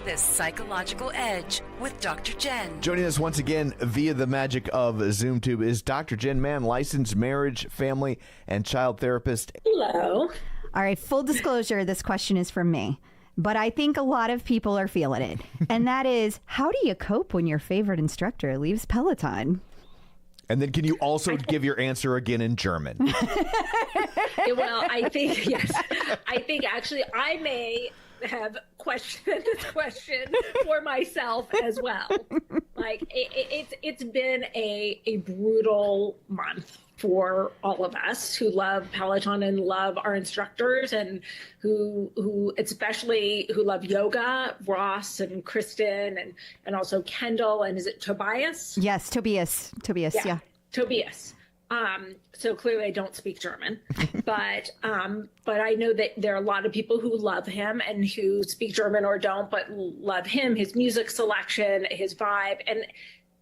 Getting this psychological edge with Dr. Jenn. Joining us once again via the magic of ZoomTube is Dr. Jenn Mann, licensed marriage, family, and child therapist. Hello. All right, full disclosure, this question is from me, but I think a lot of people are feeling it. And that is, how do you cope when your favorite instructor leaves Peloton? And then can you also give your answer again in German? Well, I think, yes. I think actually I may have questioned this question for myself as well. Like it's been a brutal month for all of us who love Peloton and love our instructors, and who especially who love yoga, Ross and Kristen and also Kendall, and is it Tobias? Yes, Tobias, yeah. Tobias. So clearly I don't speak German, but I know that there are a lot of people who love him and who speak German or don't, but love him, his music selection, his vibe. And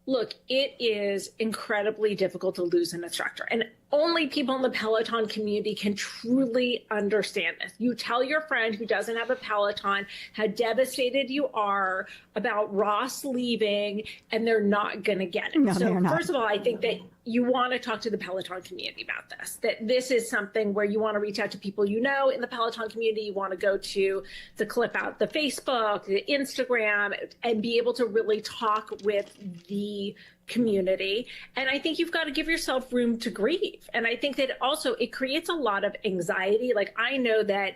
look, it is incredibly difficult to lose an instructor, and only people in the Peloton community can truly understand this. You tell your friend who doesn't have a Peloton how devastated you are about Ross leaving, and they're not going to get it. No, so they're not. First of all, I think that you want to talk to the Peloton community about this, that this is something where you want to reach out to people you know in the Peloton community. You want to go to the Clip Out, the Facebook, the Instagram, and be able to really talk with the community. And I think you've got to give yourself room to grieve. And I think that also it creates a lot of anxiety. Like, I know that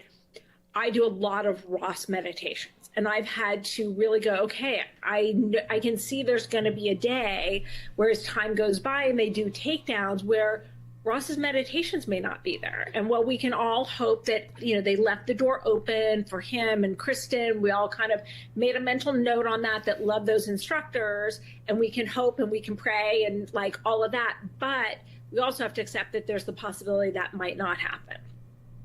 I do a lot of Ross meditations, and I've had to really go, okay, I can see there's going to be a day where as time goes by and they do takedowns where Ross's meditations may not be there. And while we can all hope that, they left the door open for him and Kristen, we all kind of made a mental note on that love those instructors, and we can hope and we can pray and like all of that. But we also have to accept that there's the possibility that might not happen.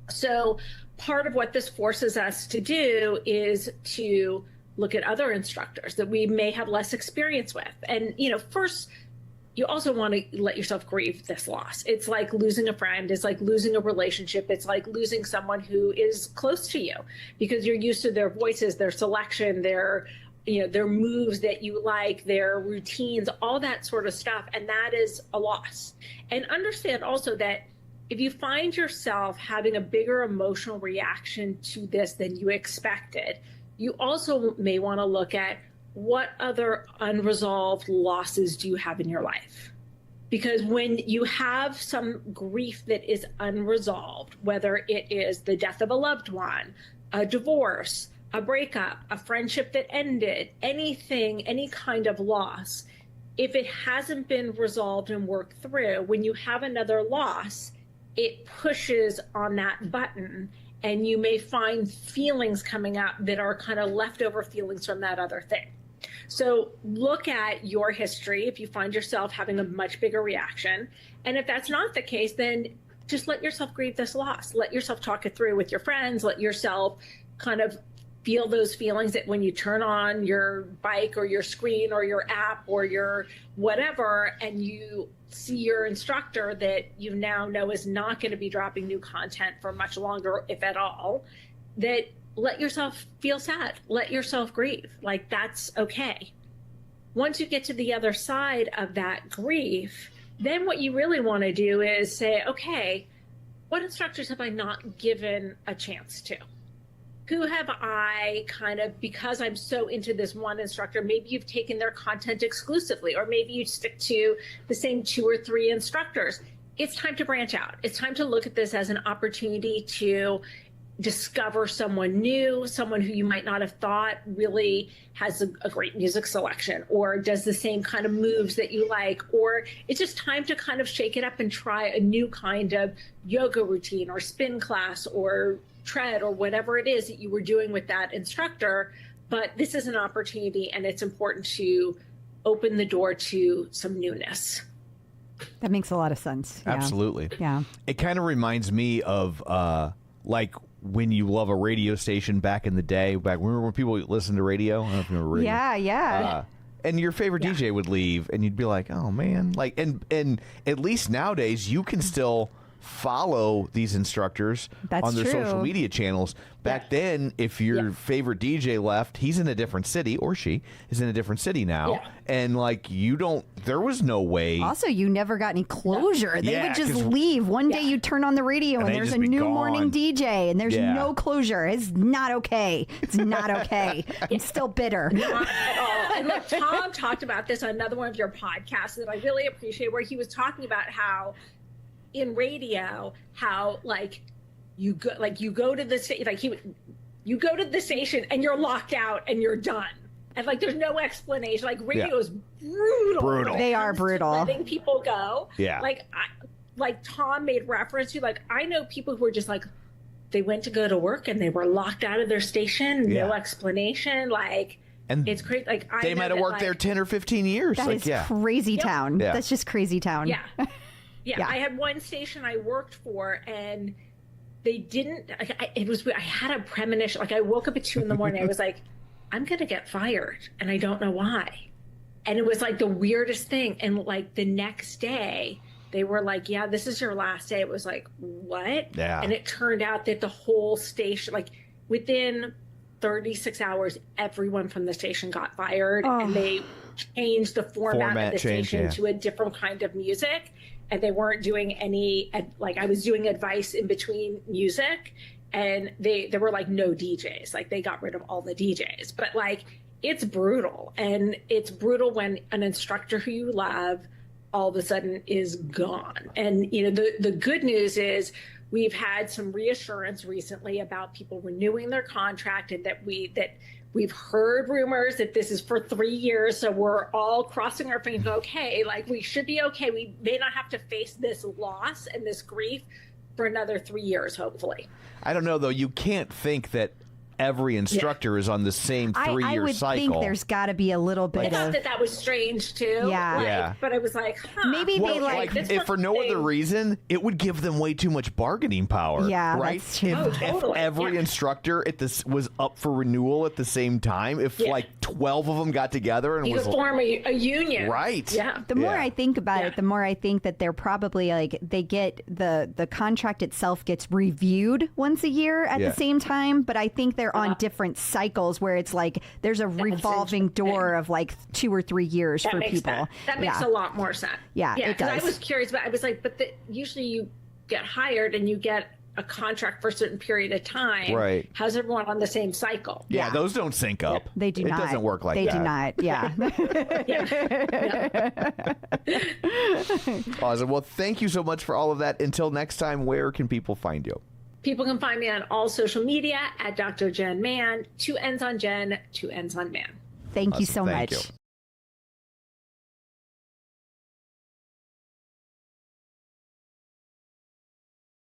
So part of what this forces us to do is to look at other instructors that we may have less experience with. And, first, you also want to let yourself grieve this loss. It's like losing a friend. It's like losing a relationship. It's like losing someone who is close to you because you're used to their voices, their selection, their moves that you like, their routines, all that sort of stuff. And that is a loss. And understand also that if you find yourself having a bigger emotional reaction to this than you expected, you also may want to look at what other unresolved losses do you have in your life? Because when you have some grief that is unresolved, whether it is the death of a loved one, a divorce, a breakup, a friendship that ended, anything, any kind of loss, if it hasn't been resolved and worked through, when you have another loss, it pushes on that button, and you may find feelings coming up that are kind of leftover feelings from that other thing. So look at your history if you find yourself having a much bigger reaction. And if that's not the case, then just let yourself grieve this loss. Let yourself talk it through with your friends. Let yourself kind of feel those feelings that when you turn on your bike or your screen or your app or your whatever, and you see your instructor that you now know is not going to be dropping new content for much longer, if at all, that let yourself feel sad. Let yourself grieve. Like, that's okay. Once you get to the other side of that grief, then what you really want to do is say, okay, what instructors have I not given a chance to? Who have I kind of, because I'm so into this one instructor, maybe you've taken their content exclusively, or maybe you stick to the same 2 or 3 instructors. It's time to branch out. It's time to look at this as an opportunity to discover someone new, someone who you might not have thought really has a great music selection or does the same kind of moves that you like, or it's just time to kind of shake it up and try a new kind of yoga routine or spin class or tread or whatever it is that you were doing with that instructor. But this is an opportunity, and it's important to open the door to some newness. That makes a lot of sense. Yeah. Absolutely. Yeah. It kind of reminds me of like when you love a radio station back in the day, back when people listened to radio. I don't know if you remember radio. Yeah. And your favorite DJ would leave, and you'd be like, "Oh man!" Like, and at least nowadays you can still follow these instructors That's on their true. social media channels. Back then, if your favorite DJ left, he's in a different city, or she is in a different city now. Yeah. And like, there was no way. Also, you never got any closure. They Yeah, would just 'cause- leave. One day you turn on the radio and they'd there's just a be new gone. morning DJ and there's Yeah. no closure. It's not okay. It's not okay. I'm still bitter. Not at all. And look, Tom talked about this on another one of your podcasts that I really appreciate, where he was talking about how in radio, how you go to the you go to the station and you're locked out and you're done. And there's no explanation. Radio is brutal. Brutal. when it They are comes to brutal. letting people go. Yeah. Like Tom made reference to, I know people who were just they went to go to work and they were locked out of their station, no explanation. And it's great. they might have worked there 10 or 15 years. That is crazy town. Yeah. That's just crazy town. Yeah. Yeah. I had one station I worked for, and they didn't. I had a premonition. I woke up at 2 a.m. I was like, I'm gonna get fired, and I don't know why. And it was the weirdest thing. And the next day, they were like, "Yeah, this is your last day." It was like, what? Yeah. And it turned out that the whole station, within 36 hours, everyone from the station got fired, and they changed the format of the station to a different kind of music. And they weren't doing any, I was doing advice in between music, and there were no DJs. They got rid of all the DJs. But it's brutal. And it's brutal when an instructor who you love all of a sudden is gone. And, the good news is we've had some reassurance recently about people renewing their contract, and that we've heard rumors that this is for 3 years. So we're all crossing our fingers. Okay, we should be okay. We may not have to face this loss and this grief for another 3 years, hopefully. I don't know, though. You can't think that every instructor is on the same 3-year I would cycle. think there's got to be a little bit I of. thought that was strange too. Yeah. But I was Maybe Well, they this if was for no the other thing. reason, it would give them way too much bargaining power. Yeah, right. that's true. Oh, totally. If every Yeah. instructor at this was up for renewal at the same time, if 12 of them got together and You was could form a union. right, Yeah. The more Yeah. I think about Yeah. it, the more I think that they're probably they get the contract itself gets reviewed once a year at Yeah. the same time. But I think they're on different cycles where it's there's a revolving door of 2 or 3 years That for makes people. sense. That makes a lot more sense. Yeah, it because I does. was curious, but I was usually you get hired and you get a contract for a certain period of time. Right. How's everyone on the same cycle? yeah, those don't sync up. They do it not. It doesn't work like they that. do not. Yeah. Awesome. Well, thank you so much for all of that. Until next time, where can people find you? People can find me on all social media at Dr. Jenn Mann. 2 N's on Jenn, 2 N's on Mann. Thank you Awesome. so Thank much. you.